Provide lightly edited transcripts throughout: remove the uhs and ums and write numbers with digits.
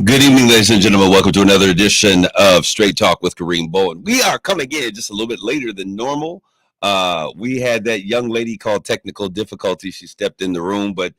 Good evening, ladies and gentlemen. Welcome to another edition of Straight Talk with Kareem Bowen. We are coming in just a little bit later than normal. We had that young lady called technical difficulty. She stepped in the room, but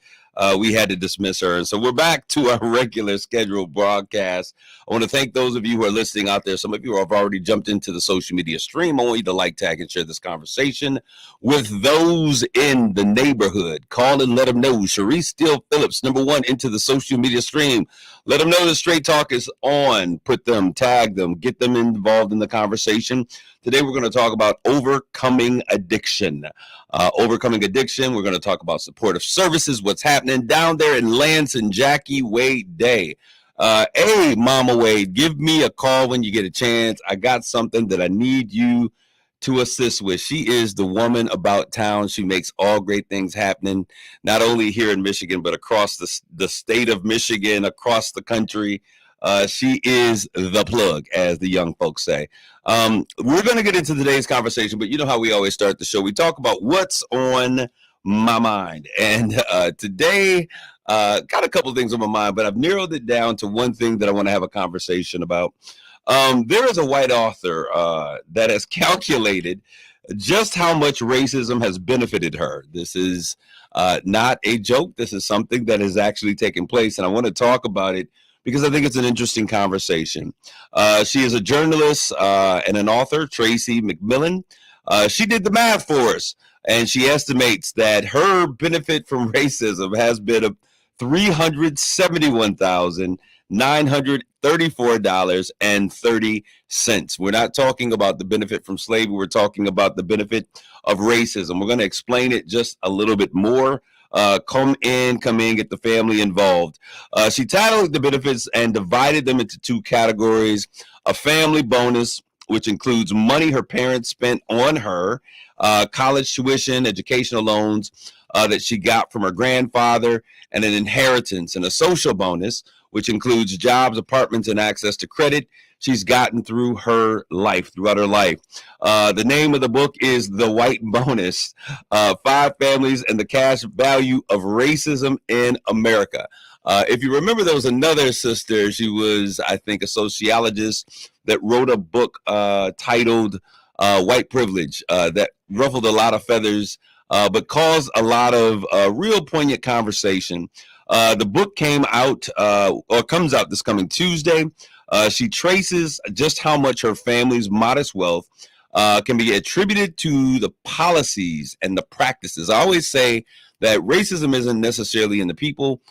we had to dismiss her. And so we're back to our regular scheduled broadcast. I want to thank those of you who are listening out there. Some of you have already jumped into the social media stream. I want you to like, tag, and share this conversation with those in the neighborhood. Call and let them know. Sharice Steele Phillips, number one, into the social media stream. Let them know the Straight Talk is on. Put them, tag them, get them involved in the conversation. Today, we're going to talk about overcoming addiction. Overcoming addiction. We're going to talk about supportive services, what's happening down there in Lansing, Jackie Wade Day. Hey, Mama Wade, give me a call when you get a chance. I got something that I need you to assist with. She is the woman about town. She makes all great things happening, not only here in Michigan, but across the state of Michigan, across the country. She is the plug, as the young folks say. We're going to get into today's conversation, but you know how we always start the show. We talk about what's on my mind. And today, got a couple of things on my mind, but I've narrowed it down to one thing that I want to have a conversation about. There is a white author that has calculated just how much racism has benefited her. This is not a joke. This is something that has actually taken place, and I want to talk about it because I think it's an interesting conversation. She is a journalist and an author, Tracy McMillan. She did the math for us, and she estimates that her benefit from racism has been a $371,934.30. We're not talking about the benefit from slavery. We're talking about the benefit of racism. We're going to explain it just a little bit more. Come in, get the family involved. She titled the benefits and divided them into two categories: a family bonus, which includes money her parents spent on her, college tuition, educational loans that she got from her grandfather, and an inheritance, and a social bonus, which includes jobs, apartments, and access to credit she's gotten throughout her life. The name of the book is The White Bonus, Five Families and the Cash Value of Racism in America. If you remember, there was another sister. She was, I think, a sociologist that wrote a book titled White Privilege that ruffled a lot of feathers, but caused a lot of real poignant conversation. The book came out or comes out this coming Tuesday. She traces just how much her family's modest wealth can be attributed to the policies and the practices. I always say that racism isn't necessarily in the people.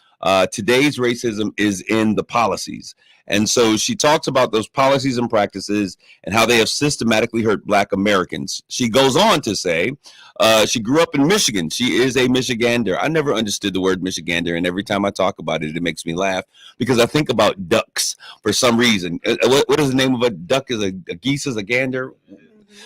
Today's racism is in the policies. And so she talks about those policies and practices and how they have systematically hurt Black Americans. She goes on to say she grew up in Michigan. She is a Michigander. I never understood the word Michigander, and every time I talk about it, it makes me laugh because I think about ducks for some reason. What is the name of a duck? Is a geese is a gander?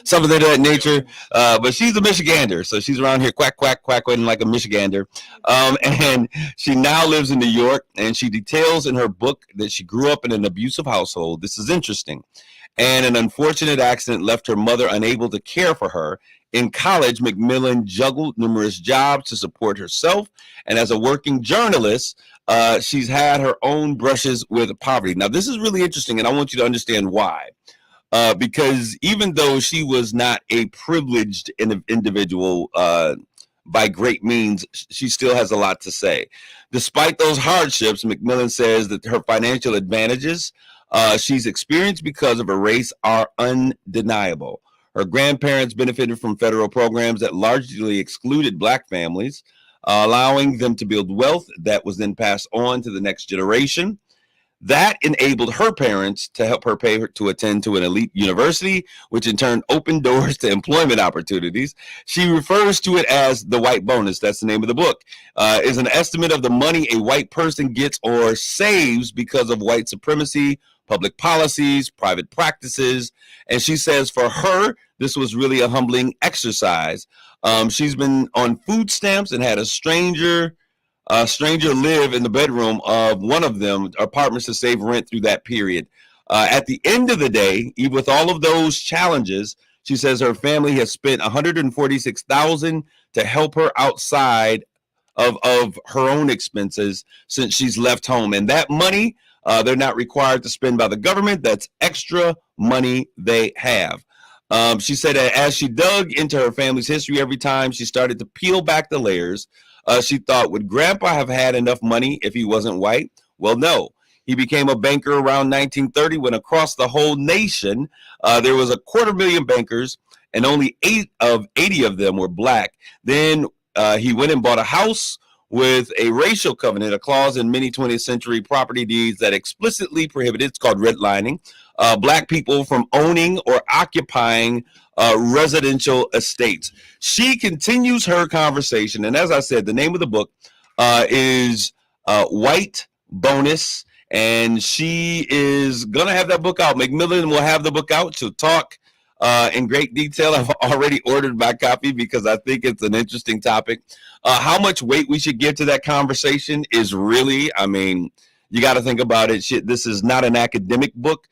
Something of that nature. But she's a Michigander, so she's around here quacking like a Michigander. And she now lives in New York, and she details in her book that she grew up in an abusive household. This is interesting. And an unfortunate accident left her mother unable to care for her. In college, McMillan juggled numerous jobs to support herself. And as a working journalist, she's had her own brushes with poverty. Now, this is really interesting, and I want you to understand why. Because even though she was not a privileged individual by great means, she still has a lot to say. Despite those hardships, McMillan says that her financial advantages she's experienced because of her race are undeniable. Her grandparents benefited from federal programs that largely excluded Black families, allowing them to build wealth that was then passed on to the next generation. That enabled her parents to help her pay her to attend to an elite university, which in turn opened doors to employment opportunities. She refers to it as the white bonus. That's the name of the book. Is an estimate of the money a white person gets or saves because of white supremacy, public policies, private practices. And she says for her, this was really a humbling exercise. She's been on food stamps and had a stranger live in the bedroom of one of them apartments to save rent through that period. At the end of the day, even with all of those challenges, she says her family has spent $146,000 to help her outside of her own expenses since she's left home. And that money They're not required to spend by the government. That's extra money they have. She said that as she dug into her family's history, every time she started to peel back the layers, she thought, would Grandpa have had enough money if he wasn't white? Well, no. He became a banker around 1930 when across the whole nation, there was 250,000 bankers and only 80 of them were black. Then he went and bought a house with a racial covenant, a clause in many 20th century property deeds that explicitly prohibited, it's called redlining, black people from owning or occupying residential estates. She continues her conversation. And as I said, the name of the book is White Bonus. And she is going to have that book out. Macmillan will have the book out. She'll talk in great detail. I've already ordered my copy because I think it's an interesting topic. How much weight we should give to that conversation is really, I mean, you got to think about it. This is not an academic book.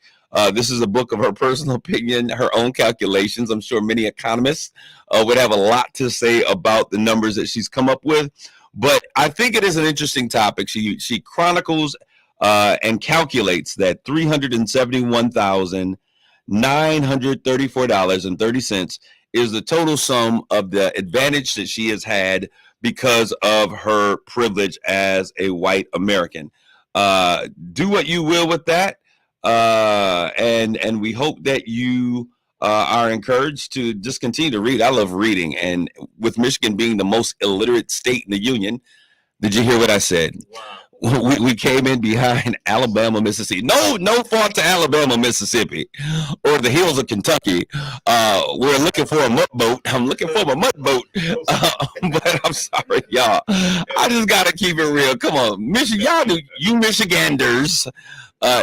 This is a book of her personal opinion, her own calculations. I'm sure many economists would have a lot to say about the numbers that she's come up with. But I think it is an interesting topic. She chronicles and calculates that $371,934.30 is the total sum of the advantage that she has had because of her privilege as a white American. Do what you will with that. And we hope that you are encouraged to just continue to read. I love reading. And with Michigan being the most illiterate state in the union, did you hear what I said? Wow. We came in behind Alabama, Mississippi. No fault to Alabama, Mississippi, or the hills of Kentucky. We're looking for a mud boat. I'm looking for a mud boat. But I'm sorry, y'all. I just got to keep it real. Come on. You Michiganders,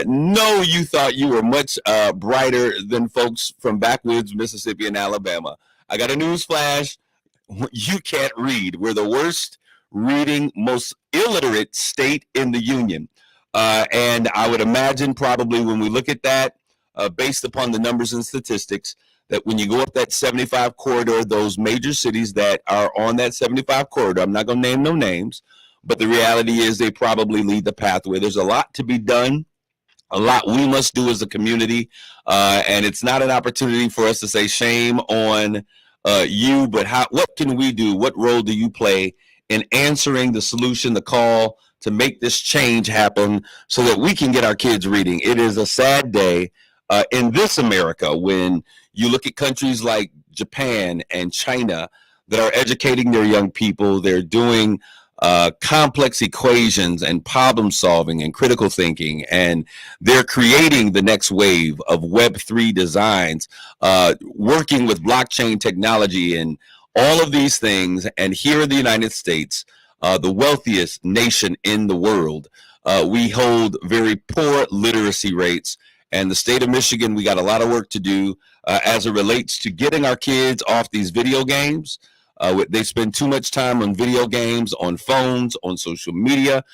know you thought you were much brighter than folks from backwoods Mississippi and Alabama. I got a news flash. You can't read. We're the worst reading, most illiterate state in the union. And I would imagine probably when we look at that, based upon the numbers and statistics, that when you go up that 75 corridor, those major cities that are on that 75 corridor, I'm not going to name no names, but the reality is they probably lead the pathway. There's a lot to be done, a lot we must do as a community, and it's not an opportunity for us to say shame on you, but what can we do? What role do you play in answering the solution, the call to make this change happen so that we can get our kids reading? It is a sad day in this America when you look at countries like Japan and China that are educating their young people. They're doing complex equations and problem solving and critical thinking, and they're creating the next wave of Web3 designs, working with blockchain technology and all of these things. And here in the United States, the wealthiest nation in the world, we hold very poor literacy rates. And the state of Michigan, we got a lot of work to do as it relates to getting our kids off these video games. They spend too much time on video games, on phones, on social media.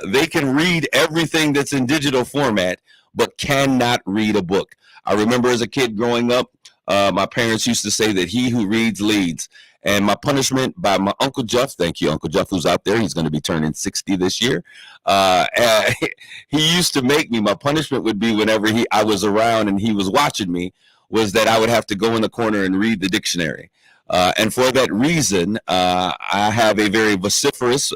They can read everything that's in digital format, but cannot read a book. I remember as a kid growing up, my parents used to say that he who reads leads. And my punishment by my Uncle Jeff, thank you, Uncle Jeff, who's out there. He's going to be turning 60 this year. He used to make me, my punishment would be whenever I was around and he was watching me, was that I would have to go in the corner and read the dictionary. And for that reason, I have a very vociferous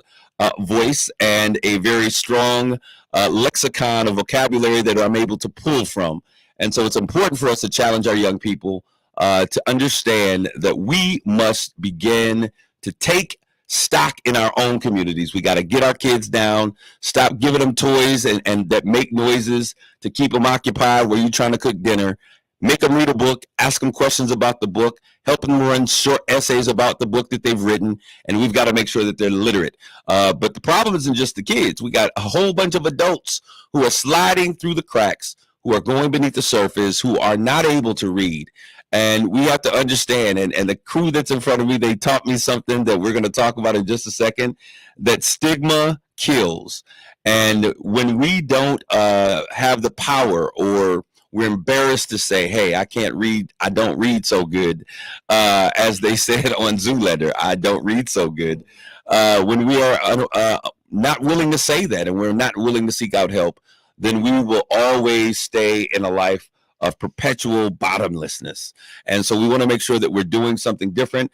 voice and a very strong lexicon of vocabulary that I'm able to pull from. And so it's important for us to challenge our young people to understand that we must begin to take stock in our own communities. We got to get our kids down, stop giving them toys and that make noises to keep them occupied where you're trying to cook dinner. Make them read a book, ask them questions about the book, help them run short essays about the book that they've written, and we've got to make sure that they're literate. But the problem isn't just the kids. We got a whole bunch of adults who are sliding through the cracks, who are going beneath the surface, who are not able to read. And we have to understand, and the crew that's in front of me, they taught me something that we're going to talk about in just a second, that stigma kills. And when we don't have the power, or we're embarrassed to say, hey, I can't read, I don't read so good, as they said on Zoolander, I don't read so good. When we are not willing to say that, and we're not willing to seek out help, then we will always stay in a life of perpetual bottomlessness. And so we want to make sure that we're doing something different.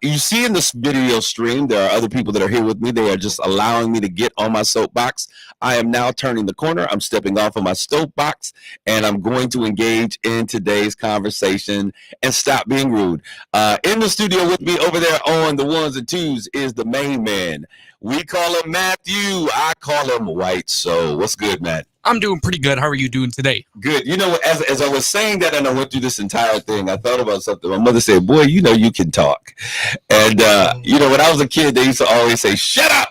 You see in this video stream, there are other people that are here with me. They are just allowing me to get on my soapbox. I am now turning the corner. I'm stepping off of my soapbox, and I'm going to engage in today's conversation and stop being rude. In the studio with me over there on the ones and twos is the main man. We call him Matthew. I call him White Soul. What's good, Matt? I'm doing pretty good. How are you doing today? Good. You know, as I was saying that and I went through this entire thing, I thought about something. My mother said, boy, you know you can talk. And, you know, when I was a kid, they used to always say, shut up,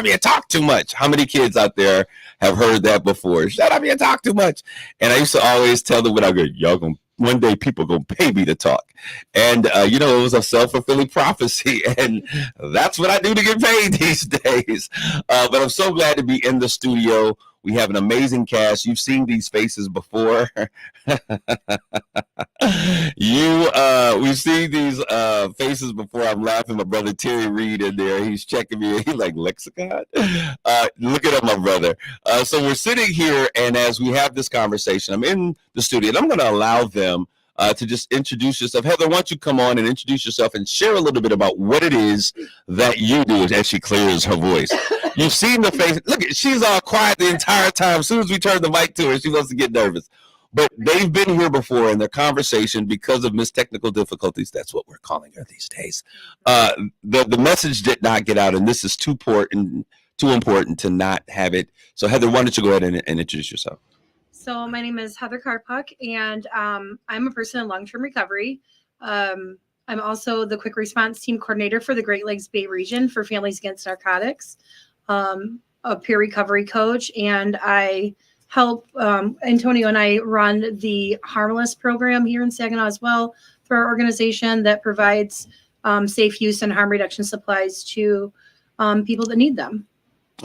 you talk too much. How many kids out there have heard that before? Shut up, you talk too much. And I used to always tell them when I go, y'all gonna, one day people gonna pay me to talk. And, you know, it was a self-fulfilling prophecy. And that's what I do to get paid these days. But I'm so glad to be in the studio. We have an amazing cast. You've seen these faces before. We've seen these faces before. I'm laughing. My brother Terry Reed in there. He's checking me. He's like, lexicon? Look at my brother. So we're sitting here, and as we have this conversation, I'm in the studio, and I'm going to allow them to just introduce yourself. Heather, why don't you come on and introduce yourself and share a little bit about what it is that you do as she clears her voice. You've seen the face. Look, she's all quiet the entire time. As soon as we turn the mic to her, she wants to get nervous. But they've been here before in their conversation because of technical difficulties. That's what we're calling her these days. The message did not get out, and this is too important to not have it. So, Heather, why don't you go ahead and introduce yourself? So my name is Heather Karpuk, and I'm a person in long-term recovery. I'm also the quick response team coordinator for the Great Lakes Bay region for Families Against Narcotics, a peer recovery coach, and I help Antonio and I run the Harmless program here in Saginaw as well for our organization that provides safe use and harm reduction supplies to people that need them.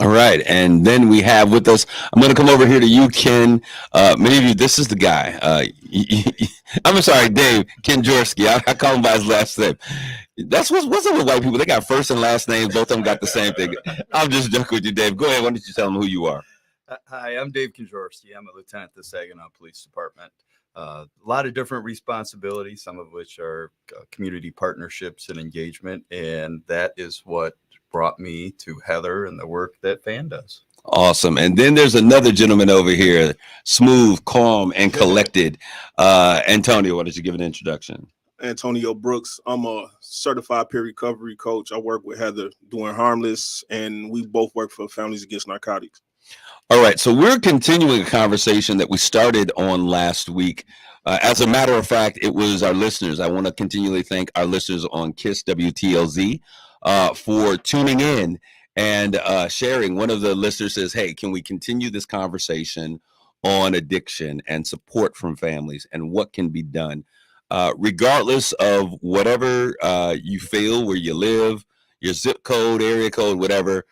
All right. And then we have with us, I'm going to come over here to you, Ken. Many of you, this is the guy. I'm sorry, Dave, Ken Jaworski. I call him by his last name. That's what's up with white people. They got first and last names. Both of them got the same thing. I'm just joking with you, Dave. Go ahead. Why don't you tell them who you are? Hi, I'm Dave Jaworski. I'm a lieutenant at the Saginaw Police Department. A lot of different responsibilities, some of which are community partnerships and engagement. And that is what brought me to Heather and the work that FAN does. Awesome. And then there's another gentleman over here, smooth, calm, and collected. Antonio, why don't you give an introduction? Antonio Brooks. I'm a certified peer recovery coach. I work with Heather doing Harmless, and we both work for Families Against Narcotics. All right. So we're continuing a conversation that we started on last week. As a matter of fact, it was our listeners. I want to continually thank our listeners on KISS WTLZ for tuning in and sharing. One of the listeners says, hey, can we continue this conversation on addiction and support from families and what can be done? Regardless of whatever you feel, where you live, your zip code, area code, whatever,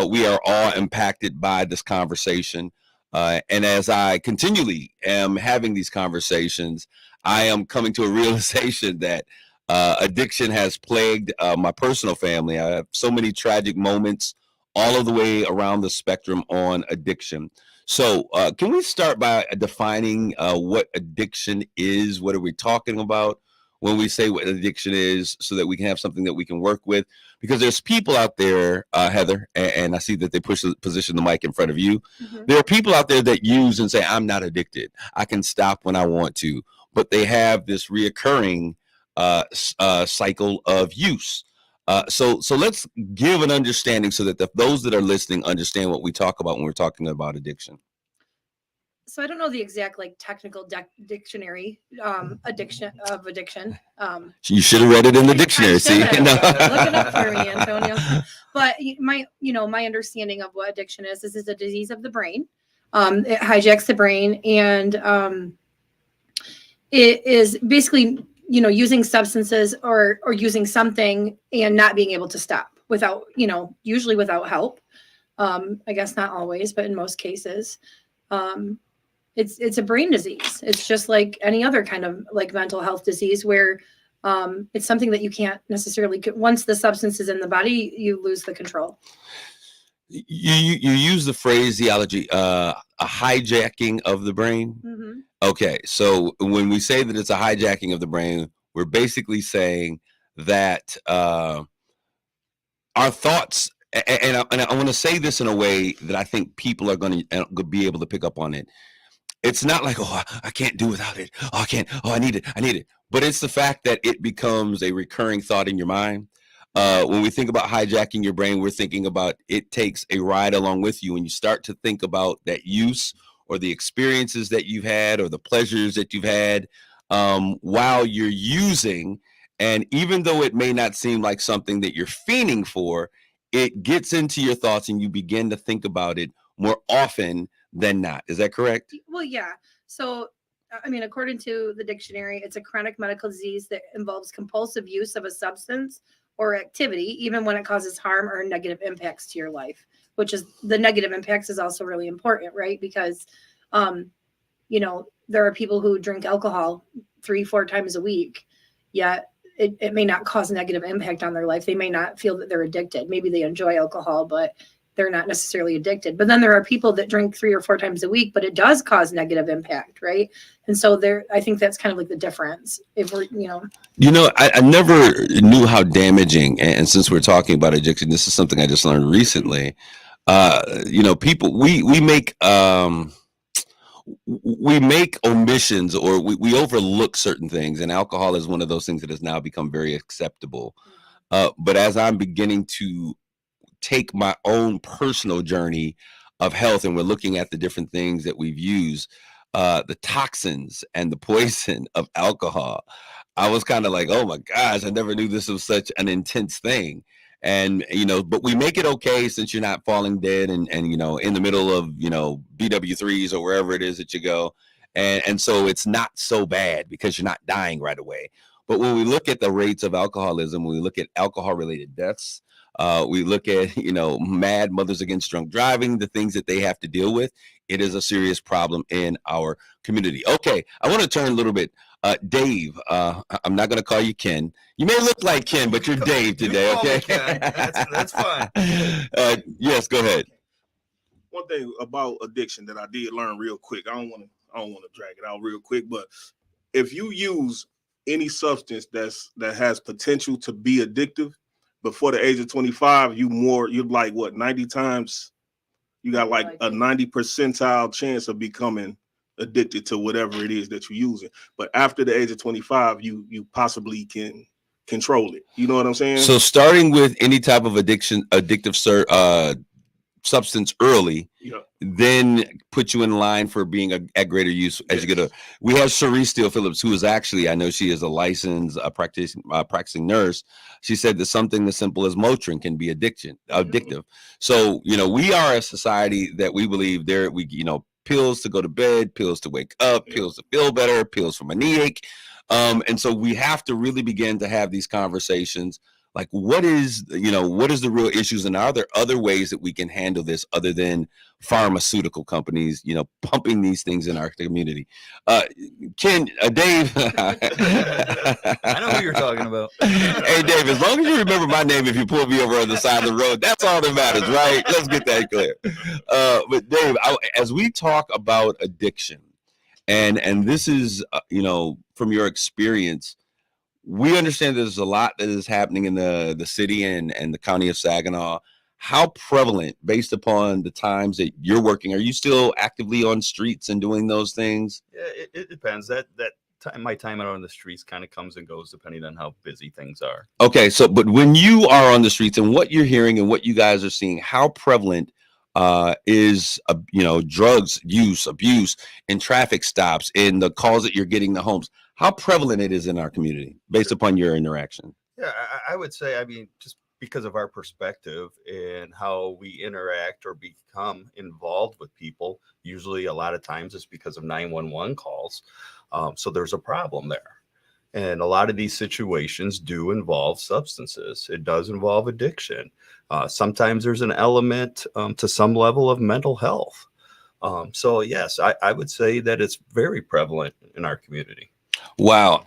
we are all impacted by this conversation. And as I continually am having these conversations, I am coming to a realization that addiction has plagued my personal family. I have so many tragic moments all of the way around the spectrum on addiction. So can we start by defining what addiction is? What are we talking about when we say what addiction is, so that we can have something that we can work with? Because there's people out there, Heather, and I see that they position the mic in front of you. Mm-hmm. There are people out there that use and say, I'm not addicted. I can stop when I want to. But they have this reoccurring cycle of use. So let's give an understanding so that those that are listening understand what we talk about when we're talking about addiction. So I don't know the exact technical dictionary addiction. You should have read it in the dictionary. See, look it up for me, Antonio. But my understanding of what addiction is a disease of the brain. It hijacks the brain, and it is basically using substances or using something and not being able to stop without usually without help. I guess not always, but in most cases. It's a brain disease. It's just like any other kind of mental health disease where it's something that you can't necessarily, once the substance is in the body, you lose the control. You use the phraseology, a hijacking of the brain. Mm-hmm. Okay, so when we say that it's a hijacking of the brain, we're basically saying that our thoughts, and I want to say this in a way that I think people are going to be able to pick up on it. It's not like, oh, I can't do without it. Oh, I can't. Oh, I need it. I need it. But it's the fact that it becomes a recurring thought in your mind. When we think about hijacking your brain, we're thinking about it takes a ride along with you, and you start to think about that use or the experiences that you've had or the pleasures that you've had while you're using. And even though it may not seem like something that you're fiending for, it gets into your thoughts and you begin to think about it more often than not. Is that correct? Well, yeah. So, I mean, according to the dictionary, it's a chronic medical disease that involves compulsive use of a substance or activity, even when it causes harm or negative impacts to your life, which is the negative impacts is also really important, right? Because, there are people who drink alcohol 3-4 times a week, yet it may not cause negative impact on their life. They may not feel that they're addicted. Maybe they enjoy alcohol, but they're not necessarily addicted. But then there are people that drink 3 or 4 times a week, but it does cause negative impact, right? And so I think that's kind of like the difference. If we're, I never knew how damaging, and since we're talking about addiction, this is something I just learned recently. People, we make omissions, or we overlook certain things, and alcohol is one of those things that has now become very acceptable. But as I'm beginning to take my own personal journey of health, and we're looking at the different things that we've used, the toxins and the poison of alcohol, I was kind of like, oh my gosh, I never knew this was such an intense thing. And but we make it okay since you're not falling dead and in the middle of BW3s or wherever it is that you go, and so it's not so bad because you're not dying right away. But when we look at the rates of alcoholism, when we look at alcohol related deaths, we look at mad mothers against drunk driving, the things that they have to deal with. It is a serious problem in our community. Okay, I want to turn a little bit. Dave, I'm not going to call you Ken. You may look like Ken, but you're Dave today. Okay, that's fine. Yes, go ahead. One thing about addiction that I did learn real quick. I don't want to drag it out real quick, but if you use any substance that has potential to be addictive before the age of 25, you're like what, 90 times. You got like a 90 percentile chance of becoming addicted to whatever it is that you're using. But after the age of 25, you possibly can control it. You know what I'm saying? So starting with any type of addictive substance early, then put you in line for being at greater use as you get older. We have Cherise Steele Phillips, who is actually, I know she is a licensed practicing nurse. She said that something as simple as Motrin can be addictive. So, we are a society that we believe pills to go to bed, pills to wake up, pills to feel better, pills for any ache. And so we have to really begin to have these conversations. Like, what is the real issues, and are there other ways that we can handle this other than pharmaceutical companies, pumping these things in our community? Dave, I know who you're talking about. Hey, Dave, as long as you remember my name, if you pull me over on the side of the road, that's all that matters, right? Let's get that clear. But Dave, as we talk about addiction, and this is, from your experience, we understand there's a lot that is happening in the city and the county of Saginaw. How prevalent, based upon the times that you're working, are you still actively on streets and doing those things? Yeah, it depends. That time, my time out on the streets kind of comes and goes depending on how busy things are. Okay, so but when you are on the streets and what you're hearing and what you guys are seeing, how prevalent is drugs use, abuse, in traffic stops, in the calls that you're getting, the homes? How prevalent it is in our community based upon your interaction? Yeah, I would say, just because of our perspective and how we interact or become involved with people, usually a lot of times it's because of 911 calls. So there's a problem there. And a lot of these situations do involve substances. It does involve addiction. Sometimes there's an element to some level of mental health. So yes, I would say that it's very prevalent in our community. Wow.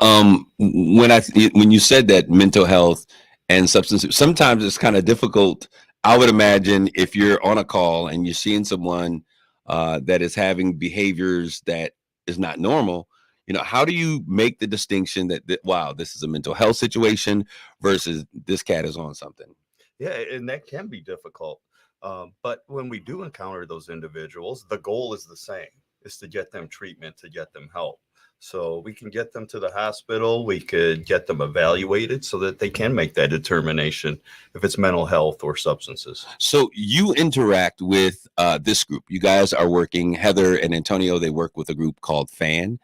When you said that mental health and substance, sometimes it's kind of difficult I would imagine if you're on a call and you're seeing someone that is having behaviors that is not normal, how do you make the distinction that wow, this is a mental health situation versus this cat is on something? Yeah, and that can be difficult. But when we do encounter those individuals, the goal is the same, is to get them treatment, to get them help. So we can get them to the hospital. We could get them evaluated so that they can make that determination if it's mental health or substances. So you interact with this group. You guys are working, Heather and Antonio, they work with a group called FAN,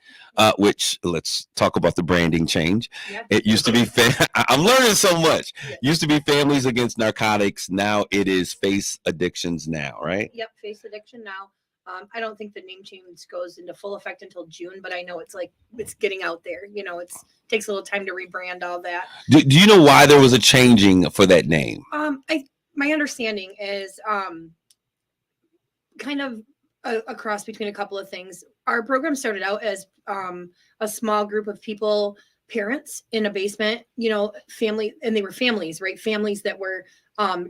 which let's talk about the branding change. Yep. It used to be, I'm learning so much. Used to be Families Against Narcotics. Now it is Face Addictions Now, right? Yep, Face Addiction Now. I don't think the name change goes into full effect until June, but I know it's getting out there. Takes a little time to rebrand all that. Do you know why there was a changing for that name? My understanding is kind of a cross between a couple of things. Our program started out as a small group of people, parents in a basement, family, and they were families, right? Families that were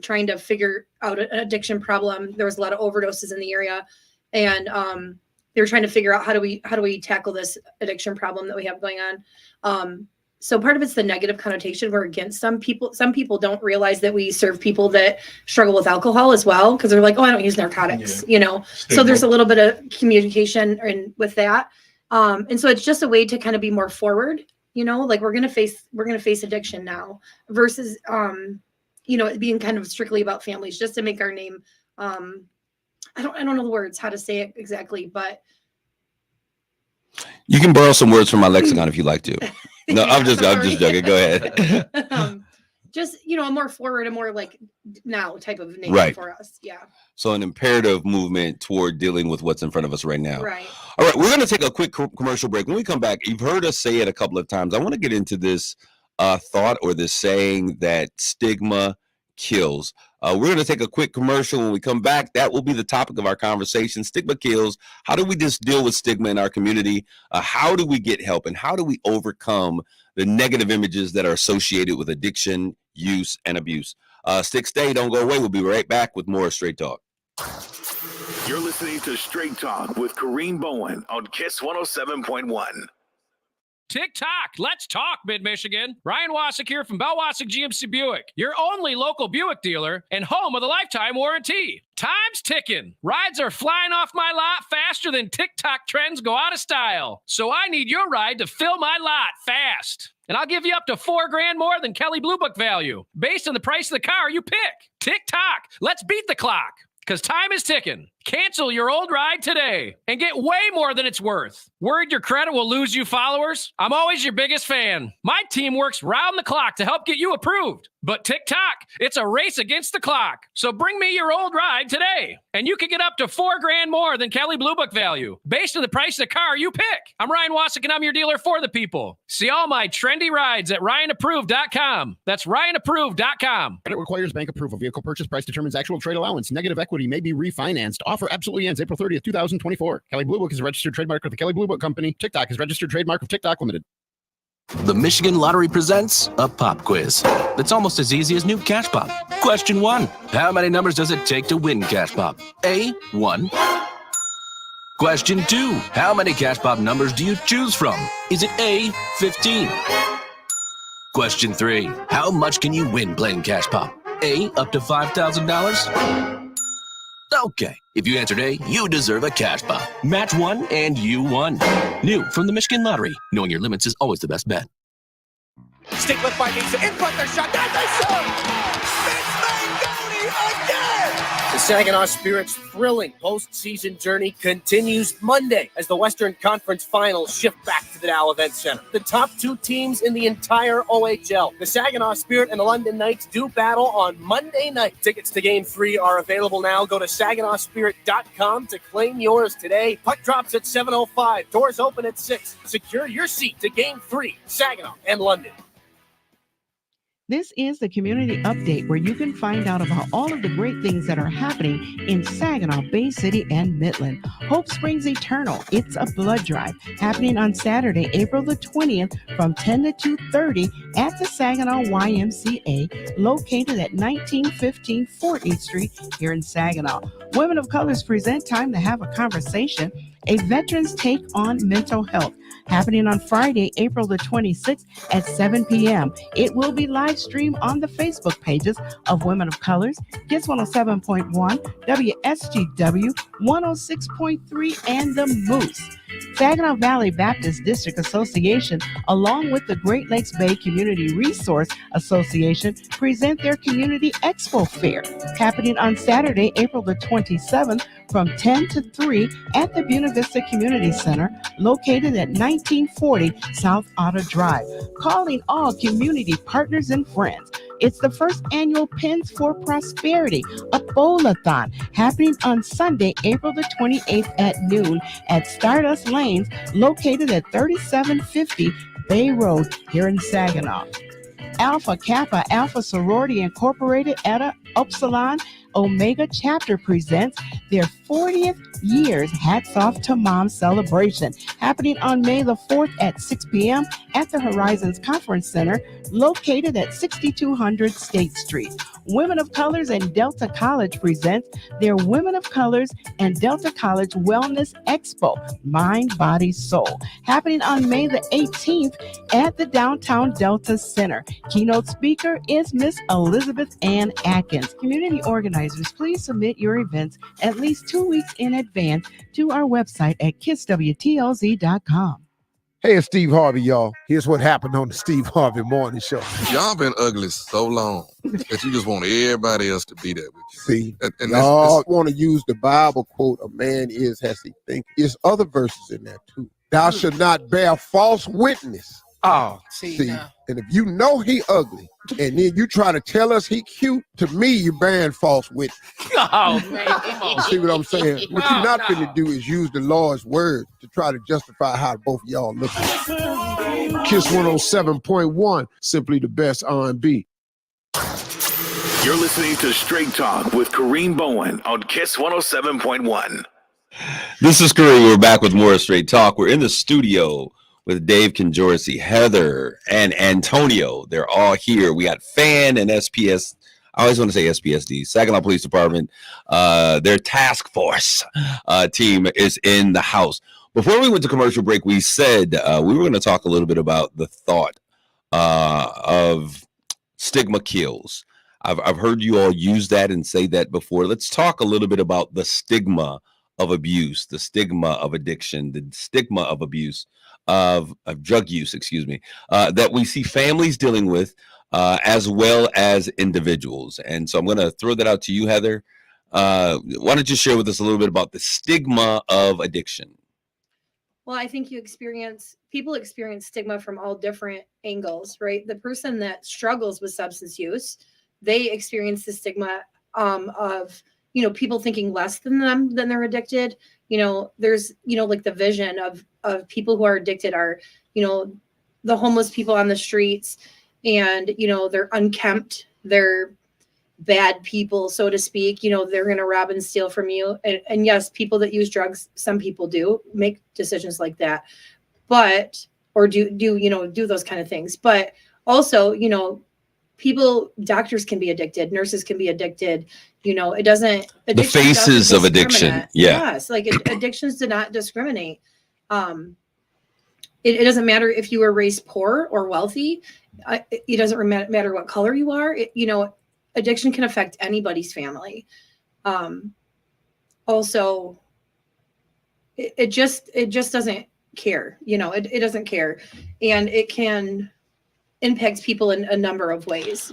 trying to figure out an addiction problem. There was a lot of overdoses in the area. And they were trying to figure out how do we tackle this addiction problem that we have going on. So part of it's the negative connotation. We're against some people. Some people don't realize that we serve people that struggle with alcohol as well, because they're like, oh, I don't use narcotics, So there's a little bit of communication with that. And so it's just a way to kind of be more forward, like we're gonna face addiction now versus it being kind of strictly about families, just to make our name I don't know the words, how to say it exactly, but you can borrow some words from my lexicon if you like to. No, I'm just joking. Go ahead. Just, a more forward, a more like now type of name for us. Yeah. So an imperative movement toward dealing with what's in front of us right now. Right. All right. We're going to take a quick commercial break. When we come back, you've heard us say it a couple of times. I want to get into this thought or this saying that stigma kills. We're going to take a quick commercial. When we come back, that will be the topic of our conversation. Stigma kills. How do we just deal with stigma in our community? How do we get help? And how do we overcome the negative images that are associated with addiction, use, and abuse? Stay, don't go away. We'll be right back with more Straight Talk. You're listening to Straight Talk with Kareem Bowen on KISS 107.1. TikTok, let's talk, Mid-Michigan. Ryan Wasik here from Bell Wasik GMC Buick, your only local Buick dealer and home of the lifetime warranty. Time's ticking. Rides are flying off my lot faster than TikTok trends go out of style. So I need your ride to fill my lot fast. And I'll give you up to $4,000 more than Kelley Blue Book value, based on the price of the car you pick. TikTok, let's beat the clock, because time is ticking. Cancel your old ride today and get way more than it's worth. Worried your credit will lose you followers? I'm always your biggest fan. My team works round the clock to help get you approved. But TikTok, it's a race against the clock. So bring me your old ride today, and you can get up to $4,000 more than Kelley Blue Book value, based on the price of the car you pick. I'm Ryan Wasik, and I'm your dealer for the people. See all my trendy rides at RyanApproved.com. That's RyanApproved.com. Credit requires bank approval. Vehicle purchase price determines actual trade allowance. Negative equity may be refinanced. Offer absolutely ends April 30th, 2024. Kelley Blue Book is a registered trademark of the Kelley Blue Book Company. TikTok is registered trademark of TikTok Limited. The Michigan Lottery presents a pop quiz that's almost as easy as new Cash Pop. Question 1. How many numbers does it take to win Cash Pop? A, 1. Question 2. How many Cash Pop numbers do you choose from? Is it A, 15? Question 3. How much can you win playing Cash Pop? A, up to $5,000? Okay, if you answered A, you deserve a Cash Pop. Match 1 and you won. New from the Michigan Lottery. Knowing your limits is always the best bet. Stick left by Nisa. In front their shot. That's a shot! It's Mangoni again! The Saginaw Spirit's thrilling postseason journey continues Monday as the Western Conference Finals shift back to the Dow Event Center. The top two teams in the entire OHL, the Saginaw Spirit and the London Knights, do battle on Monday night. Tickets to Game 3 are available now. Go to SaginawSpirit.com to claim yours today. Puck drops at 7:05. Doors open at 6. Secure your seat to Game 3, Saginaw and London. This is the community update where you can find out about all of the great things that are happening in Saginaw, Bay City, and Midland. Hope Springs Eternal, it's a blood drive happening on Saturday, April the 20th from 10 to 2:30 at the Saginaw YMCA, located at 1915 14th Street here in Saginaw. Women of Colors present Time to Have a Conversation, a veteran's take on mental health, happening on Friday, April the 26th at 7 p.m. It will be live streamed on the Facebook pages of Women of Colors, Kiss 107.1, WSGW 106.3, and The Moose. Saginaw Valley Baptist District Association, along with the Great Lakes Bay Community Resource Association, present their Community Expo Fair, happening on Saturday, April the 27th from 10 to 3 at the Buena Vista Community Center, located at 1940 South Otter Drive. Calling all community partners and friends. It's the first annual Pins for Prosperity, a bowl-a-thon, happening on Sunday, April the 28th at noon at Stardust Lanes, located at 3750 Bay Road here in Saginaw. Alpha Kappa Alpha Sorority Incorporated Eta Upsilon Omega Chapter presents their 40th year's Hats Off to Mom celebration, happening on May the 4th at 6 p.m. at the Horizons Conference Center, located at 6200 State Street. Women of Colors and Delta College presents their Women of Colors and Delta College Wellness Expo, Mind, Body, Soul, happening on May the 18th at the Downtown Delta Center. Keynote speaker is Miss Elizabeth Ann Atkins. Community organizers, please submit your events at least 2 weeks in advance to our website at kisswtlz.com. Hey, it's Steve Harvey, y'all. Here's what happened on the Steve Harvey Morning Show. Y'all been ugly so long that you just want everybody else to be there with you. See, and y'all want to use the Bible quote, a man is as he think. There's other verses in there too. Thou shalt not bear false witness. Oh, see, and if you know he ugly, and then you try to tell us he cute, to me, you bearing false witness. Oh, man. You see what I'm saying? What you're not going to do is use the Lord's word to try to justify how both of y'all look. Kiss 107.1, simply the best R&B. You're listening to Straight Talk with Kareem Bowen on Kiss 107.1. This is Kareem. We're back with more Straight Talk. We're in the studio with Dave Conjorsi, Heather, and Antonio. They're all here. We got Fan and SPS. I always want to say SPSD, Saginaw Police Department. Their task force team is in the house. Before we went to commercial break, we said we were going to talk a little bit about the thought of stigma kills. I've heard you all use that and say that before. Let's talk a little bit about the stigma of abuse, the stigma of addiction, the stigma of abuse, of drug use, that we see families dealing with as well as individuals. And so I'm going to throw that out to you, Heather. Why don't you share with us a little bit about the stigma of addiction? Well, I think people experience stigma from all different angles, right? The person that struggles with substance use, they experience the stigma of, people thinking less than them, than they're addicted. There's, like the vision of people who are addicted are, the homeless people on the streets, and, they're unkempt, they're bad people, so to speak. They're going to rob and steal from you. And yes, people that use drugs, some people do make decisions like that, or do those kind of things. But also, doctors can be addicted, nurses can be addicted. It doesn't. The faces of addiction. Yeah. Yes. Like addictions do not discriminate. It doesn't matter if you were raised poor or wealthy. It doesn't matter what color you are. Addiction can affect anybody's family. Also, it just doesn't care. It doesn't care, and it can impact people in a number of ways.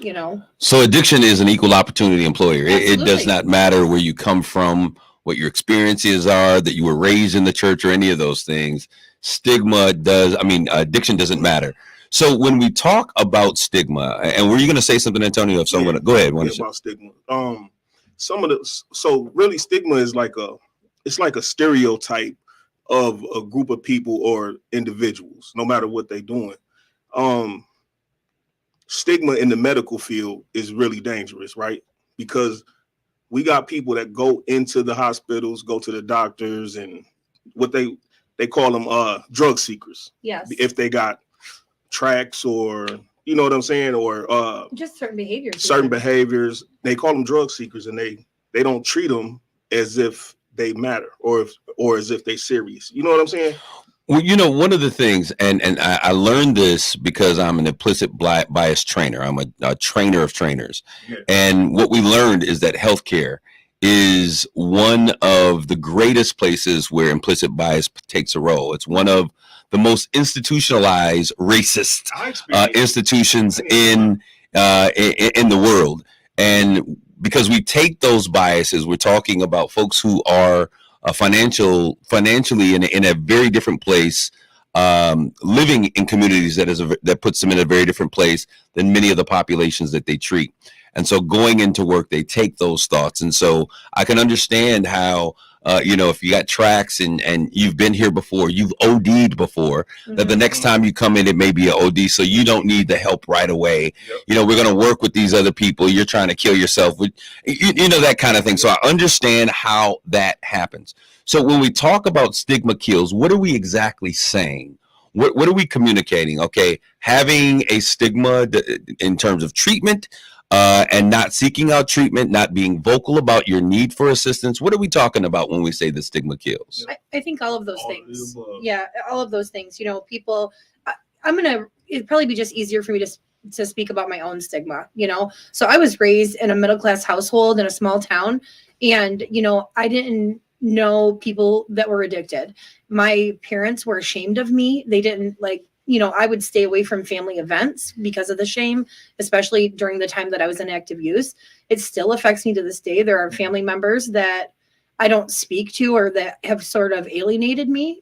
So addiction is an equal opportunity employer. It does not matter where you come from, what your experiences are, that you were raised in the church, or any of those things. Stigma does. Addiction doesn't matter. So when we talk about stigma, and were you going to say something, Antonio? If someone, go ahead. About stigma. So really stigma is like a stereotype of a group of people or individuals, no matter what they're doing. stigma in the medical field is really dangerous, right? Because we got people that go into the hospitals, go to the doctors, and what they call them drug seekers. Yes. If they got tracks or, you know what I'm saying, or just certain behaviors. Certain behaviors, they call them drug seekers, and they don't treat them as if they matter or as if they serious. You know what I'm saying? Well, you know, one of the things, and I learned this because I'm an implicit bias trainer. I'm a trainer of trainers. Yeah. And what we learned is that healthcare is one of the greatest places where implicit bias takes a role. It's one of the most institutionalized racist institutions in the world. And because we take those biases, we're talking about folks who are financially in a very different place, living in communities that puts them in a very different place than many of the populations that they treat. And so going into work, they take those thoughts. And so I can understand how, if you got tracks and you've been here before, you've OD'd before, that the next time you come in, it may be an OD. So you don't need the help right away. Yep. You know, we're going to work with these other people. You're trying to kill yourself with, that kind of thing. So I understand how that happens. So when we talk about stigma kills, what are we exactly saying? What are we communicating? Okay, having a stigma in terms of treatment, and not seeking out treatment, not being vocal about your need for assistance. What are we talking about when we say the stigma kills? I think all of those things. Yeah, all of those things. You know, people, it'd probably be just easier for me to speak about my own stigma, So I was raised in a middle-class household in a small town, and, I didn't know people that were addicted. My parents were ashamed of me. They didn't I would stay away from family events because of the shame, especially during the time that I was in active use. It still affects me to this day. There are family members that I don't speak to or that have sort of alienated me,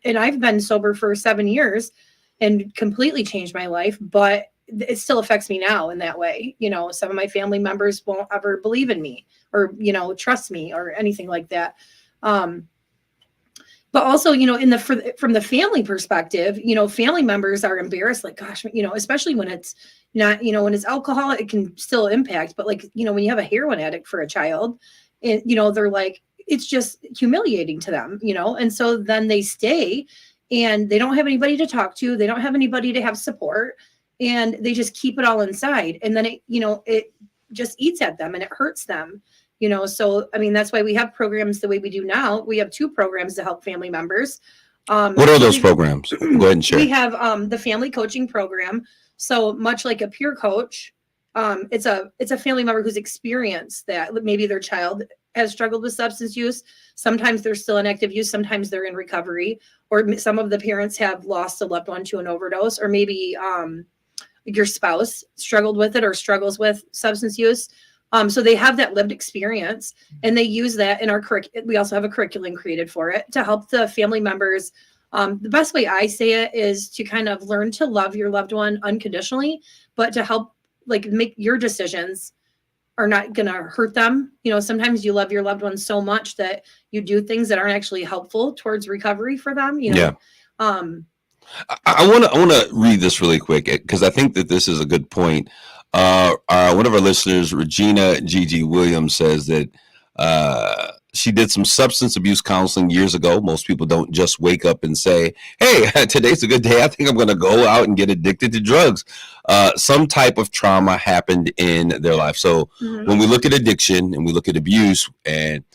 and I've been sober for 7 years and completely changed my life, but it still affects me now in that way. Some of my family members won't ever believe in me or, trust me or anything like that. But also, from the family perspective, family members are embarrassed, like, gosh, especially when it's not, when it's alcohol, it can still impact. But when you have a heroin addict for a child, they're like, it's just humiliating to them, and so then they stay and they don't have anybody to talk to. They don't have anybody to have support, and they just keep it all inside. And then it just eats at them and it hurts them. So, that's why we have programs the way we do now. We have 2 programs to help family members. What are those programs? Go ahead and share. We have the family coaching program. So much like a peer coach, it's a family member who's experienced that maybe their child has struggled with substance use. Sometimes they're still in active use. Sometimes they're in recovery. Or some of the parents have lost a loved one to an overdose. Or maybe your spouse struggled with it or struggles with substance use. So they have that lived experience, and they use that in our curriculum. We also have a curriculum created for it to help the family members. The best way I say it is to kind of learn to love your loved one unconditionally, but to help make your decisions are not going to hurt them. Sometimes you love your loved one so much that you do things that aren't actually helpful towards recovery for them. Yeah. I want to read this really quick because I think that this is a good point. One of our listeners, Regina Gigi Williams, says that she did some substance abuse counseling years ago. Most people don't just wake up and say, hey, today's a good day. I think I'm going to go out and get addicted to drugs. Some type of trauma happened in their life. So when we look at addiction and we look at abuse, and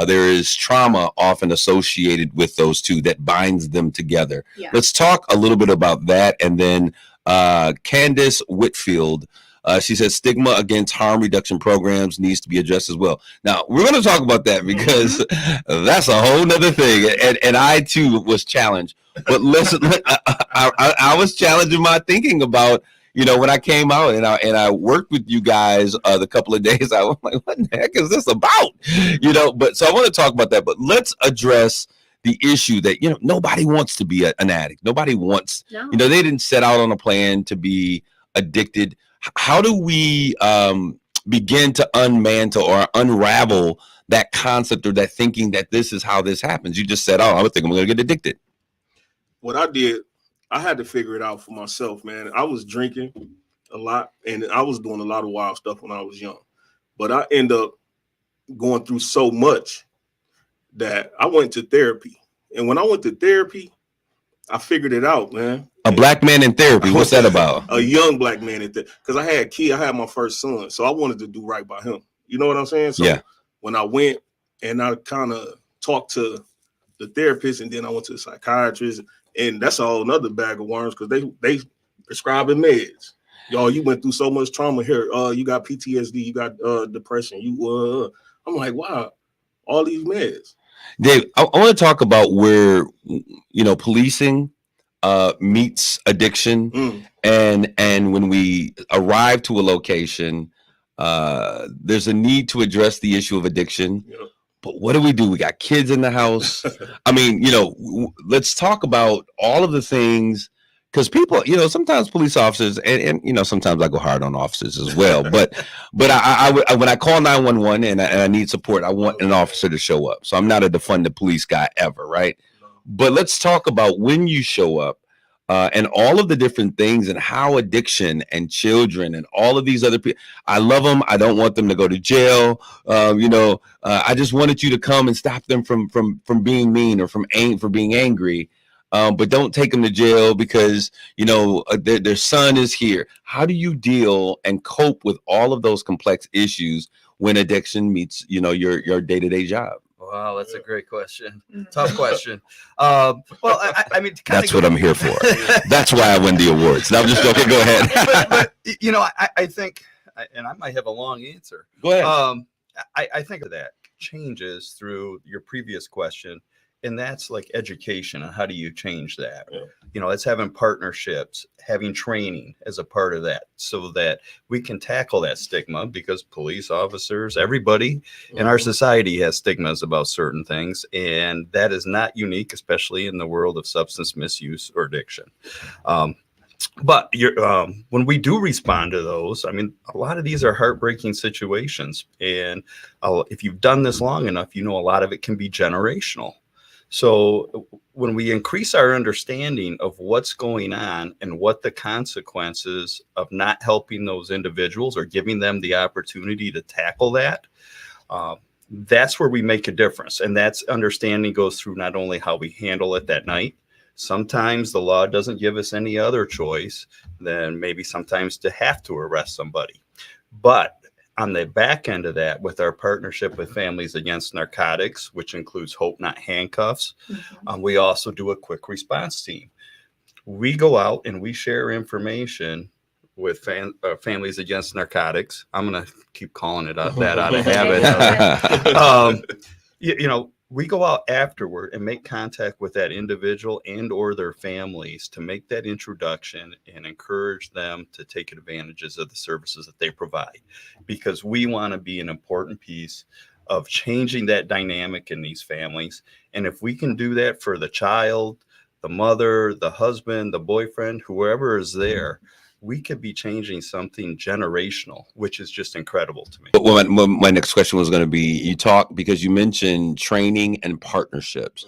there is trauma often associated with those two that binds them together. Yeah. Let's talk a little bit about that. And then Candace Whitfield, she says stigma against harm reduction programs needs to be addressed as well. Now, we're going to talk about that because that's a whole nother thing. And I, too, was challenged. But listen, I was challenging my thinking about, when I came out and I worked with you guys the couple of days, I was like, what the heck is this about? But so I want to talk about that. But let's address the issue that, nobody wants to be an addict. Nobody wants, they didn't set out on a plan to be addicted. How do we begin to unmantle or unravel that concept or that thinking that this is how this happens? You just said, I would think I'm going to get addicted. What I did, I had to figure it out for myself, man. I was drinking a lot, and I was doing a lot of wild stuff when I was young. But I end up going through so much that I went to therapy. And when I went to therapy, I figured it out, man. A black man in therapy. What's that about? A young black man in therapy. Because I had my first son, so I wanted to do right by him. You know what I'm saying? So when I went and I kind of talked to the therapist, and then I went to the psychiatrist, and that's a whole another bag of worms because they prescribing meds. Y'all, you went through so much trauma here. You got PTSD, you got depression. I'm like, wow, all these meds. Dave, I want to talk about where policing meets addiction, and when we arrive to a location, there's a need to address the issue of addiction. Yep. But what do? We got kids in the house. I mean, let's talk about all of the things, because people, sometimes police officers, and sometimes I go hard on officers as well. But I when I call 911 and I need support, I want an officer to show up. So I'm not a defund the police guy ever, right? But let's talk about when you show up. And all of the different things, and how addiction and children and all of these other people, I love them. I don't want them to go to jail. I just wanted you to come and stop them from being mean or from being angry. But don't take them to jail because, their son is here. How do you deal and cope with all of those complex issues when addiction meets, your day-to-day job? Wow, that's a great question. Tough question. I mean, that's what I'm here for. That's why I win the awards. Now I'm just joking. Go ahead. but I think, and I might have a long answer. Go ahead. I think that changes through your previous question, and that's like education and how do you change that? Yeah. It's having partnerships, having training as a part of that, so that we can tackle that stigma, because police officers, everybody in our society has stigmas about certain things, and that is not unique, especially in the world of substance misuse or addiction. But when we do respond to those, I mean, a lot of these are heartbreaking situations, and if you've done this long enough, a lot of it can be generational. So when we increase our understanding of what's going on and what the consequences of not helping those individuals or giving them the opportunity to tackle that, that's where we make a difference. And that's understanding goes through not only how we handle it that night. Sometimes the law doesn't give us any other choice than maybe sometimes to have to arrest somebody. But on the back end of that, with our partnership with Families Against Narcotics, which includes Hope Not Handcuffs, we also do a quick response team. We go out and we share information with Families Against Narcotics. I'm going to keep calling it that out of habit. We go out afterward and make contact with that individual and or their families to make that introduction and encourage them to take advantages of the services that they provide, because we want to be an important piece of changing that dynamic in these families. And if we can do that for the child, the mother, the husband, the boyfriend, whoever is there, we could be changing something generational, which is just incredible to me. But my next question was going to be, because you mentioned training and partnerships.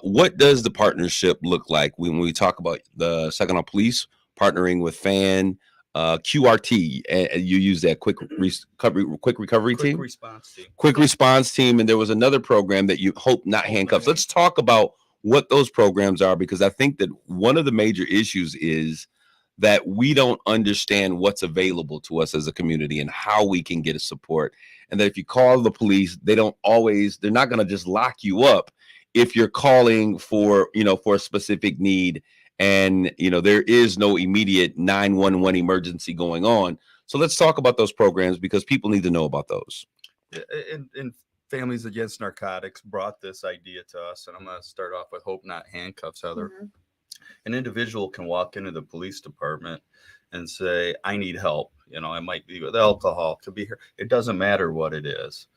What does the partnership look like when we talk about the Saginaw Police partnering with FAN, QRT, and you use that quick recovery team? Quick response team. And there was another program that you Hope Not Handcuffs. Let's talk about what those programs are, because I think that one of the major issues is that we don't understand what's available to us as a community and how we can get a support. And that if you call the police, they're not going to just lock you up if you're calling for a specific need. And, there is no immediate 911 emergency going on. So let's talk about those programs, because people need to know about those. And Families Against Narcotics brought this idea to us. And I'm going to start off with Hope Not Handcuffs, Heather. An individual can walk into the police department and say, I need help. It might be with alcohol, could be here. It doesn't matter what it is.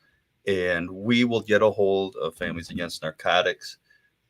And we will get a hold of Families Against Narcotics.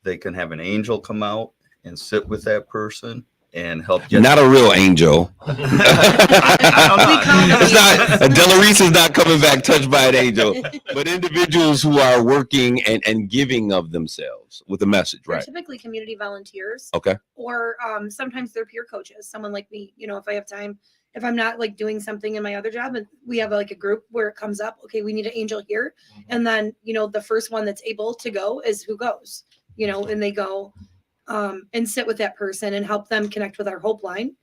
They can have an angel come out and sit with that person and help get not a real angel. I don't know. It's not Delarice is not coming back touched by an angel, but individuals who are working and giving of themselves with a message, They're right? typically community volunteers. Okay. Or sometimes they're peer coaches. Someone like me, if I have time, if I'm not like doing something in my other job, and we have like a group where it comes up, okay, we need an angel here. And then, the first one that's able to go is who goes, and they go and sit with that person and help them connect with our Hope line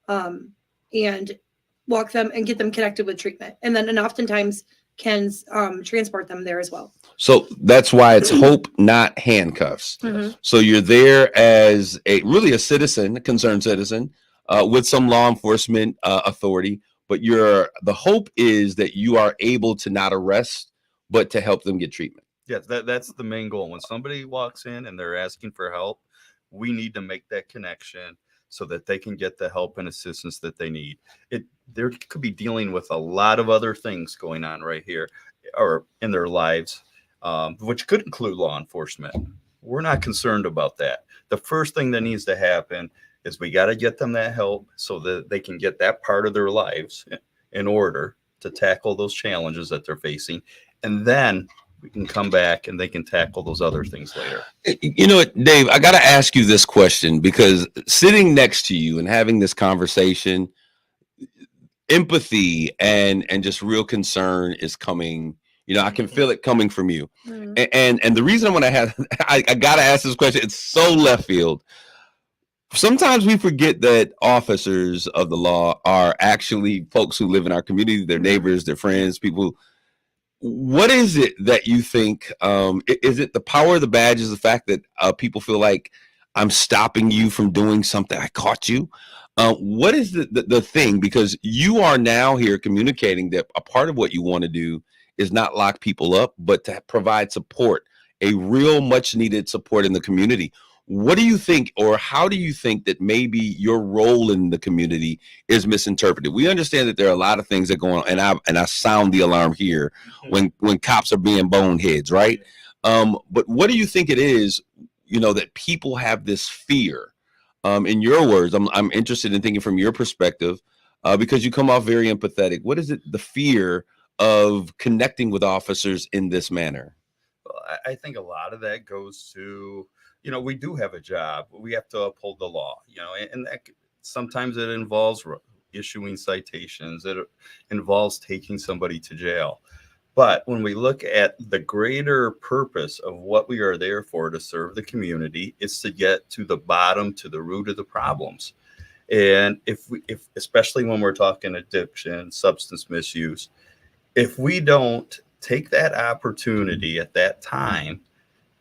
and walk them and get them connected with treatment. And oftentimes can transport them there as well. So that's why it's hope, not handcuffs. Mhm. So you're there as a citizen, a concerned citizen, with some law enforcement authority, but the hope is that you are able to not arrest, but to help them get treatment. Yes, that's the main goal. When somebody walks in and they're asking for help, we need to make that connection so that they can get the help and assistance that they need. There could be dealing with a lot of other things going on right here or in their lives, which could include law enforcement. We're not concerned about that. The first thing that needs to happen is we got to get them that help so that they can get that part of their lives in order to tackle those challenges that they're facing. And then we can come back and they can tackle those other things later. You know what, Dave, I got to ask you this question, because sitting next to you and having this conversation, empathy and just real concern is coming. I can feel it coming from you. And the reason I got to ask this question, it's so left field. Sometimes we forget that officers of the law are actually folks who live in our community, their neighbors, their friends, people. What is it that you think? Is it the power of the badge? Is the fact that people feel like I'm stopping you from doing something? I caught you. What is the thing? Because you are now here communicating that a part of what you want to do is not lock people up, but to provide support, a real much needed support in the community. What do you think, or how do you think that maybe your role in the community is misinterpreted? We understand that there are a lot of things that go on, and I sound the alarm here when cops are being boneheads, right? But what do you think it is, that people have this fear? In your words, I'm interested in thinking from your perspective, because you come off very empathetic. What is it, the fear of connecting with officers in this manner? Well, I think a lot of that goes to, we do have a job. We have to uphold the law, and that sometimes it involves issuing citations. It involves taking somebody to jail. But when we look at the greater purpose of what we are there for, to serve the community, is to get to the bottom, to the root of the problems. And if especially when we're talking addiction, substance misuse, if we don't take that opportunity at that time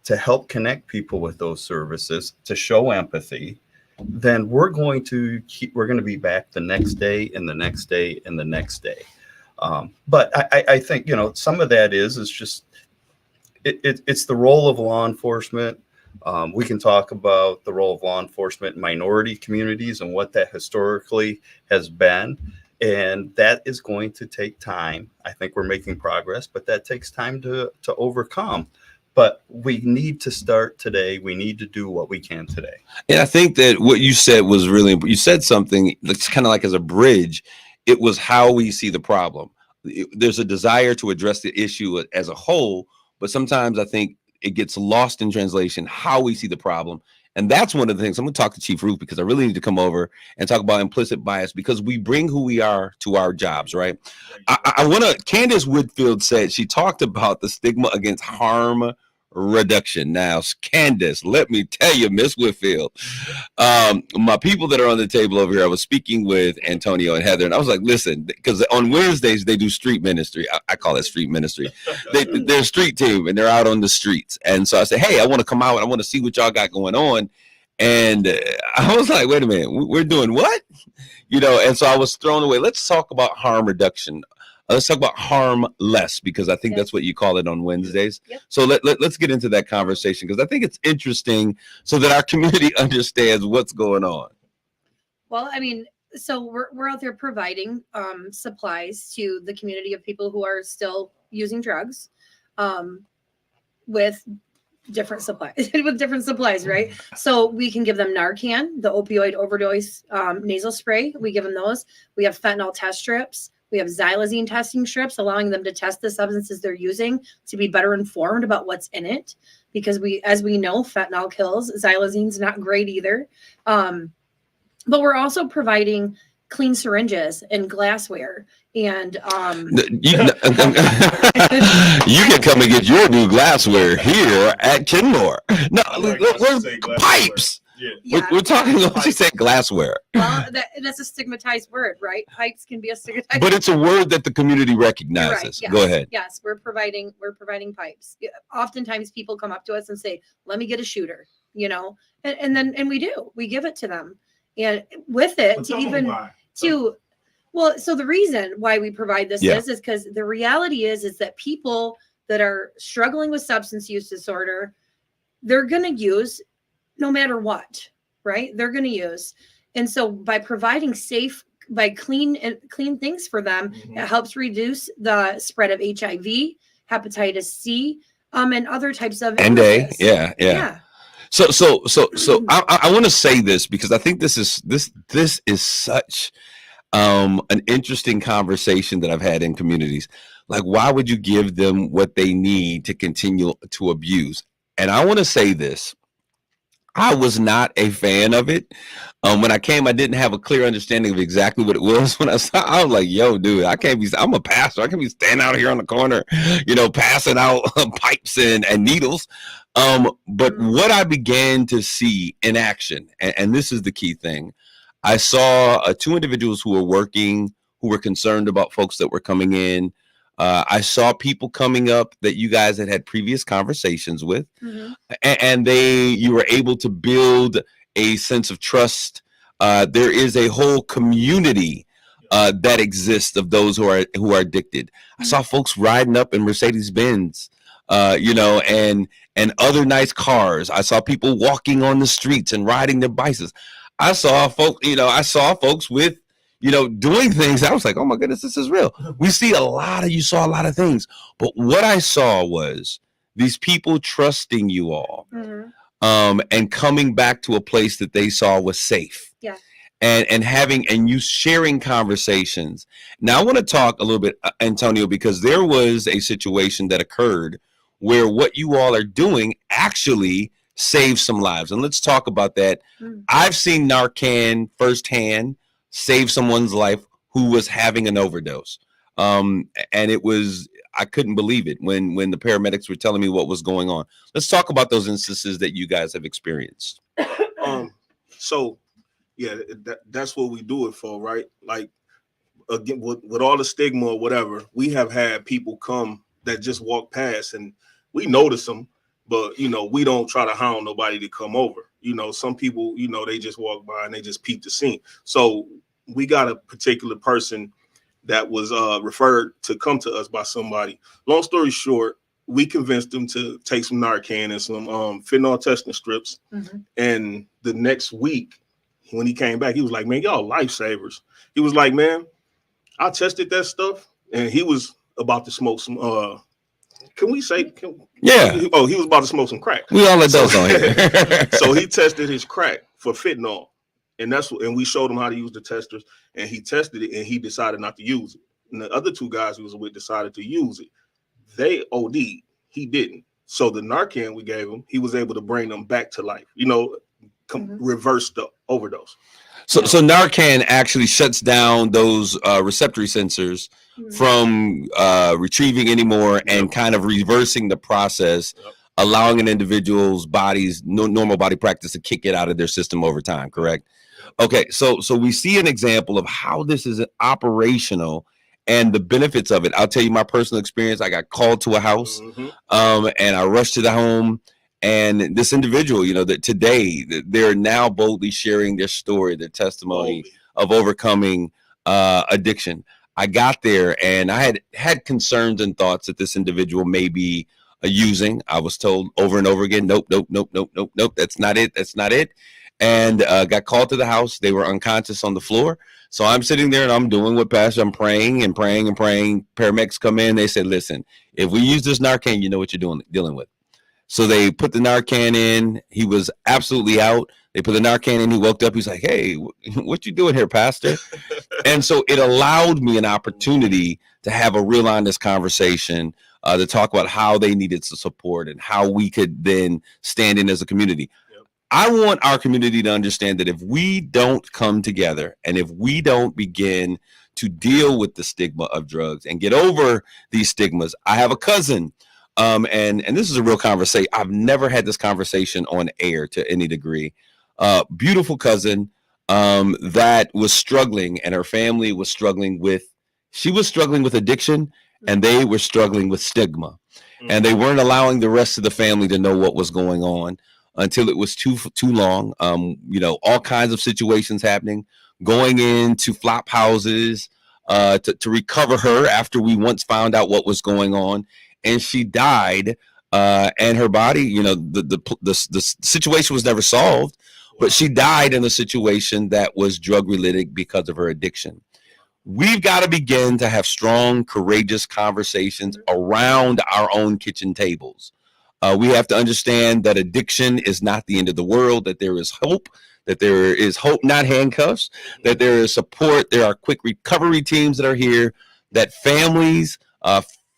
to help connect people with those services, to show empathy, then we're going to be back the next day and the next day and the next day. But I think, some of that is just, it's the role of law enforcement. We can talk about the role of law enforcement in minority communities and what that historically has been. And that is going to take time. I think we're making progress, but that takes time to overcome. But we need to start today. We need to do what we can today. And I think that what you said was really important. You said something that's kind of like as a bridge. It was how we see the problem. There's a desire to address the issue as a whole, but sometimes I think it gets lost in translation, how we see the problem. And that's one of the things I'm going to talk to Chief Ruth, because I really need to come over and talk about implicit bias, because we bring who we are to our jobs, right? I want to, Candace Whitfield said, she talked about the stigma against harm reduction. Now, Candace, let me tell you, Miss Whitfield, my people that are on the table over here, I was speaking with Antonio and Heather, and I was like, listen, because on Wednesdays they do street ministry. I call it street ministry. They're a street team, and they're out on the streets. And so I said, hey, I want to come out and I want to see what y'all got going on. And I was like, wait a minute, we're doing what? And so I was thrown away. Let's talk about harm reduction. Let's talk about harm less, because I think that's what you call it on Wednesdays. Yep. So let's get into that conversation, because I think it's interesting so that our community understands what's going on. Well, I mean, so we're out there providing supplies to the community of people who are still using drugs, with different supplies, right? So we can give them Narcan, the opioid overdose nasal spray. We give them those. We have fentanyl test strips. We have xylazine testing strips, allowing them to test the substances they're using to be better informed about what's in it. Because as we know, fentanyl kills. Xylazine's not great either. But we're also providing clean syringes and glassware. And you can come and get your new glassware here at Kenmore. No, pipes. Yeah. We're talking about, she said glassware. Well, that's a stigmatized word, right? Pipes can be a stigmatized But it's a word that the community recognizes. Right, yes. Go ahead. Yes, we're providing pipes. Oftentimes people come up to us and say, let me get a shooter, and we do. We give it to them. And with it, so the reason why we provide this is because the reality is that people that are struggling with substance use disorder, they're going to use no matter what, right? They're going to use. And so by providing clean things for them, it helps reduce the spread of HIV, hepatitis C, and other types of illnesses. Yeah. So I want to say this because I think this is such an interesting conversation that I've had in communities. Like, why would you give them what they need to continue to abuse? And I want to say this. I was not a fan of it. When I came, I didn't have a clear understanding of exactly what it was. When I was like, yo, dude, I'm a pastor. I can't be standing out here on the corner, passing out pipes and needles. But what I began to see in action, and this is the key thing, I saw two individuals who were concerned about folks that were coming in. I saw people coming up that you guys had previous conversations with, and you were able to build a sense of trust. There is a whole community that exists of those who are addicted. I saw folks riding up in Mercedes-Benz, and other nice cars. I saw people walking on the streets and riding their bicycles. I saw folks with doing things. I was like, oh my goodness, this is real. You saw a lot of things. But what I saw was these people trusting you all, and coming back to a place that they saw was safe. Yeah. And you sharing conversations. Now I want to talk a little bit, Antonio, because there was a situation that occurred where what you all are doing actually saved some lives. And let's talk about that. I've seen Narcan firsthand save someone's life who was having an overdose. And I couldn't believe it when the paramedics were telling me what was going on. Let's talk about those instances that you guys have experienced. So yeah, that's what we do it for, right? Like, again, with all the stigma or whatever, we have had people come that just walk past and we notice them, but we don't try to hound nobody to come over. Some people, they just walk by and they just peep the scene. So we got a particular person that was referred to come to us by somebody. Long story short, we convinced them to take some Narcan and some fentanyl testing strips. And the next week, when he came back, he was like, man, y'all lifesavers. He was like, man, I tested that stuff. And he was about to smoke some, yeah. He was about to smoke some crack. We all let those on here. So he tested his crack for fentanyl. And we showed him how to use the testers, and he tested it and he decided not to use it. And the other two guys he was with decided to use it. They OD'd. He didn't. So the Narcan we gave him, he was able to bring them back to life, reverse the overdose. So Narcan actually shuts down those receptor sensors from retrieving anymore and kind of reversing the process, allowing an individual's normal body practice to kick it out of their system over time, correct? Okay, so we see an example of how this is operational and the benefits of it. I'll tell you my personal experience. I got called to a house, and I rushed to the home. And this individual, that today they're now boldly sharing their story, their testimony of overcoming addiction. I got there and I had concerns and thoughts that this individual may be using. I was told over and over again, nope. That's not it. And got called to the house. They were unconscious on the floor. So I'm sitting there and I'm doing what Pastor, I'm praying and praying and praying. Paramedics come in. They said, listen, if we use this Narcan, you know what you're dealing with. So they put the Narcan in. He was absolutely out. They put the Narcan in. He woke up. He's like, hey, what you doing here, Pastor? And so it allowed me an opportunity to have a real honest conversation, to talk about how they needed to support and how we could then stand in as a community. Yep. I want our community to understand that if we don't come together and if we don't begin to deal with the stigma of drugs and get over these stigmas. I have a cousin, and this is a real conversation. I've never had this conversation on air to any degree. Beautiful cousin that was struggling, and her family was struggling with, she was struggling with addiction, and they were struggling with stigma. And they weren't allowing the rest of the family to know what was going on until it was too long. All kinds of situations happening, going into flop houses to recover her after we once found out what was going on. And she died, and her body, the situation was never solved, but she died in a situation that was drug related because of her addiction. We've got to begin to have strong, courageous conversations around our own kitchen tables. We have to understand that addiction is not the end of the world, that there is hope, not handcuffs, that there is support. There are quick recovery teams that are here, that families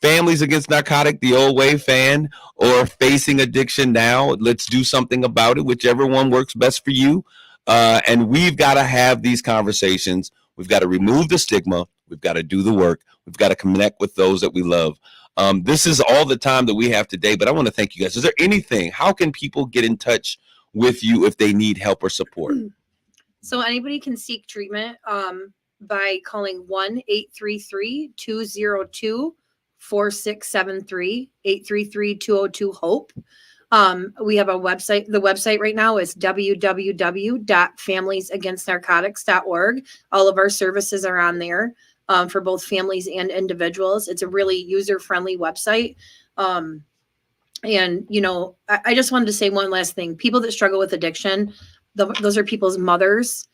against narcotic, the old way fan, or facing addiction now, let's do something about it, whichever one works best for you. And we've got to have these conversations. We've got to remove the stigma. We've got to do the work. We've got to connect with those that we love. This is all the time that we have today, but I want to thank you guys. Is there anything, how can people get in touch with you if they need help or support? So anybody can seek treatment by calling 1-833-202-4673, 833-202-HOPE. We have a website. The website right now is www.familiesagainstnarcotics.org. All of our services are on there for both families and individuals. It's a really user-friendly website. And, I just wanted to say one last thing. People that struggle with addiction, those are people's mothers.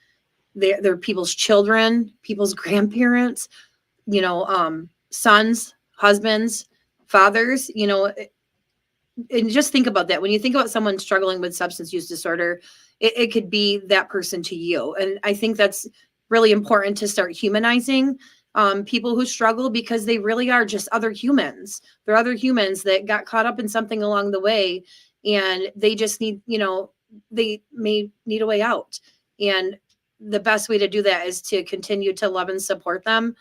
They're people's children, people's grandparents, sons, husbands, fathers, and just think about that. When you think about someone struggling with substance use disorder, it could be that person to you. And I think that's really important to start humanizing people who struggle, because they really are just other humans. They're other humans that got caught up in something along the way, and they just need, they may need a way out. And the best way to do that is to continue to love and support them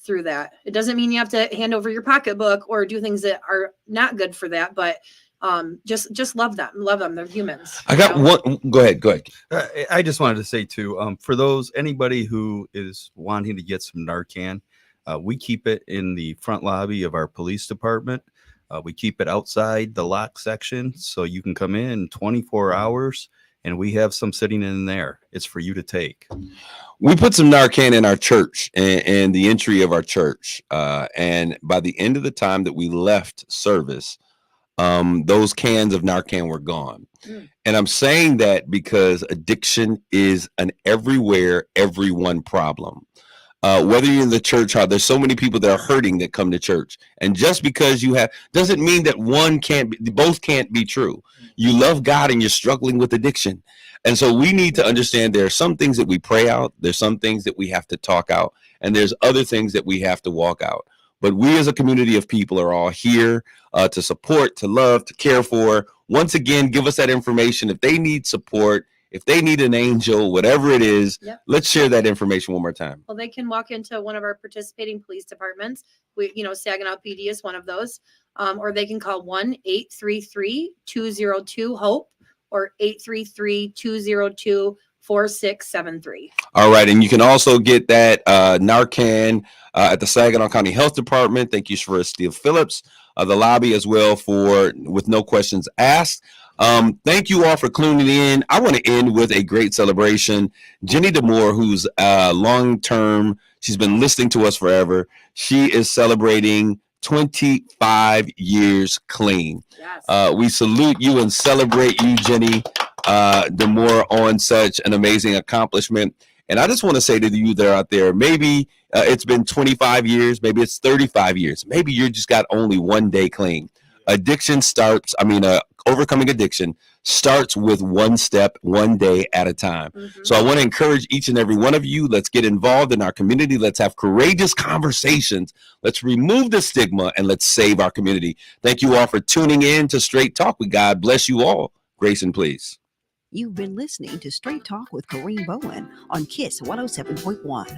through that. It doesn't mean you have to hand over your pocketbook or do things that are not good for that, but just love them. They're humans. I got one. Go ahead. I just wanted to say too, for anybody who is wanting to get some Narcan, we keep it in the front lobby of our police department. We keep it outside the lock section, so you can come in 24 hours, and we have some sitting in there. It's for you to take. We put some Narcan in our church and the entry of our church. And by the end of the time that we left service, those cans of Narcan were gone. And I'm saying that because addiction is an everywhere, everyone problem. Whether you're in the church, there's so many people that are hurting that come to church. And just because you have, doesn't mean that both can't be true. You love God and you're struggling with addiction. And so we need to understand there are some things that we pray out. There's some things that we have to talk out. And there's other things that we have to walk out. But we as a community of people are all here to support, to love, to care for. Once again, give us that information. If they need support, if they need an angel, whatever it is, Let's share that information one more time. Well, they can walk into one of our participating police departments. Saginaw PD is one of those. Or they can call 1-833-202-HOPE or 833-202-4673. All right. And you can also get that Narcan at the Saginaw County Health Department. Thank you for Steve Phillips, the lobby as well, with no questions asked. Thank you all for cluing in. I want to end with a great celebration. Jenny DeMoore, who's long-term, she's been listening to us forever. She is celebrating 25 years clean. Yes. We salute you and celebrate you, Jenny DeMoore, on such an amazing accomplishment. And I just want to say to you that are out there, maybe it's been 25 years, maybe it's 35 years, maybe you just got only one day clean. Overcoming addiction starts with one step, one day at a time. So I want to encourage each and every one of you. Let's get involved in our community. Let's have courageous conversations. Let's remove the stigma and let's save our community. Thank you all for tuning in to Straight Talk. God bless you all. Grace and peace. You've been listening to Straight Talk with Kareem Bowen on KISS 107.1.